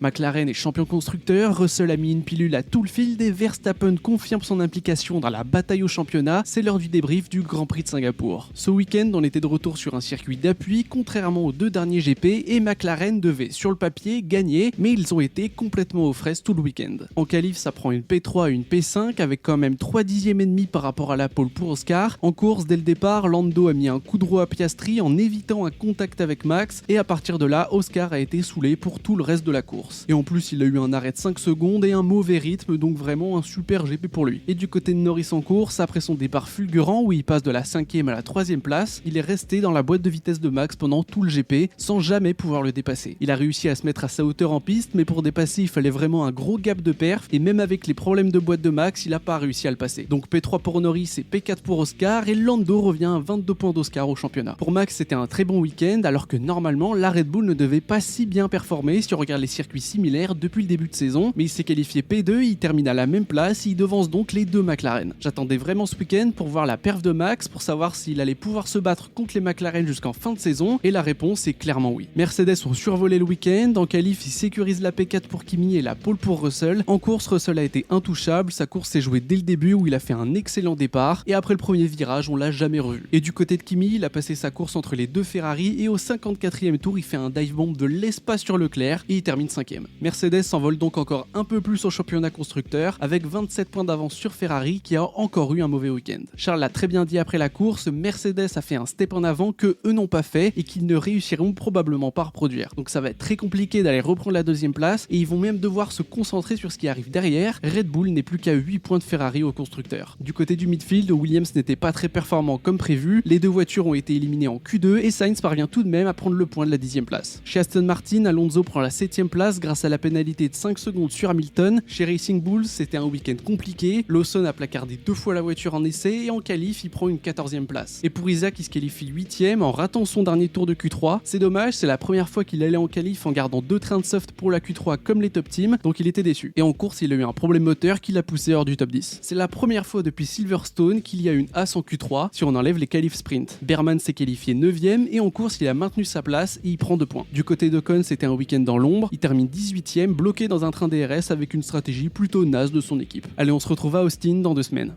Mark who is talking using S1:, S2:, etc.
S1: McLaren est champion constructeur, Russell a mis une pilule à tout le field et Verstappen confirme son implication dans la bataille au championnat. C'est l'heure du débrief du Grand Prix de Singapour. Ce week-end, on était de retour sur un circuit d'appui, contrairement aux deux derniers GP, et McLaren devait, sur le papier, gagner, mais ils ont été complètement aux fraises tout le week-end. En qualif, ça prend une P3 et une P5, avec quand même 3 dixièmes et demi par rapport à la pole pour Oscar. En course, dès le départ, Lando a mis un coup de roue à Piastri en évitant un contact avec Max, et à partir de là, Oscar a été saoulé pour tout le reste de la course. Et en plus, il a eu un arrêt de 5 secondes et un mauvais rythme, donc vraiment un super GP pour lui. Et du côté de Norris en course, après son départ fulgurant où il passe de la 5e à la 3e place, il est resté dans la boîte de vitesse de Max pendant tout le GP sans jamais pouvoir le dépasser. Il a réussi à se mettre à sa hauteur en piste, mais pour dépasser, il fallait vraiment un gros gap de perf, et même avec les problèmes de boîte de Max, il n'a pas réussi à le passer. Donc P3 pour Norris et P4 pour Oscar, et Lando revient à 22 points d'Oscar au championnat. Pour Max, c'était un très bon week-end, alors que normalement, la Red Bull ne devait pas si bien performer si on regarde les circuits similaires depuis le début de saison, mais il s'est qualifié P2, il termine à la même place, il devance donc les deux McLaren. J'attendais vraiment ce week-end pour voir la perf de Max, pour savoir s'il allait pouvoir se battre contre les McLaren jusqu'en fin de saison, et la réponse est clairement oui. Mercedes ont survolé le week-end, en qualif il sécurise la P4 pour Kimi et la pole pour Russell. En course, Russell a été intouchable, sa course s'est jouée dès le début où il a fait un excellent départ, et après le premier virage, on l'a jamais revu. Et du côté de Kimi, il a passé sa course entre les deux Ferrari, et au 54e tour, il fait un dive bomb de l'espace sur Leclerc, et il termine 5e. Mercedes s'envole donc encore un peu plus au championnat constructeur, avec 27 points d'avance sur Ferrari qui a encore eu un mauvais week-end. Charles l'a très bien dit après la course, Mercedes a fait un step en avant que eux n'ont pas fait et qu'ils ne réussiront probablement pas à reproduire. Donc ça va être très compliqué d'aller reprendre la deuxième place et ils vont même devoir se concentrer sur ce qui arrive derrière. Red Bull n'est plus qu'à 8 points de Ferrari au constructeur. Du côté du midfield, Williams n'était pas très performant comme prévu, les deux voitures ont été éliminées en Q2 et Sainz parvient tout de même à prendre le point de la 10e place. Chez Aston Martin, Alonso prend la 7e place grâce à la pénalité de 5 secondes sur Hamilton. Chez Racing Bulls, c'était un week-end compliqué. Lawson a placardé 2 fois la voiture en essai et en qualif, il prend une 14e place. Et pour Isaac, il se qualifie 8e en ratant son dernier tour de Q3. C'est dommage, c'est la première fois qu'il allait en qualif en gardant 2 trains de soft pour la Q3 comme les top teams, donc il était déçu. Et en course, il a eu un problème moteur qui l'a poussé hors du top 10. C'est la première fois depuis Silverstone qu'il y a une As en Q3 si on enlève les qualifs sprint. Berman s'est qualifié 9e et en course, il a maintenu sa place et il prend 2 points. Du côté d'Ocon, c'était un week-end dans l'ombre. Il termine 18e, bloqué dans un train DRS avec une stratégie plutôt naze de son équipe. Allez, on se retrouve à Austin dans 2 semaines.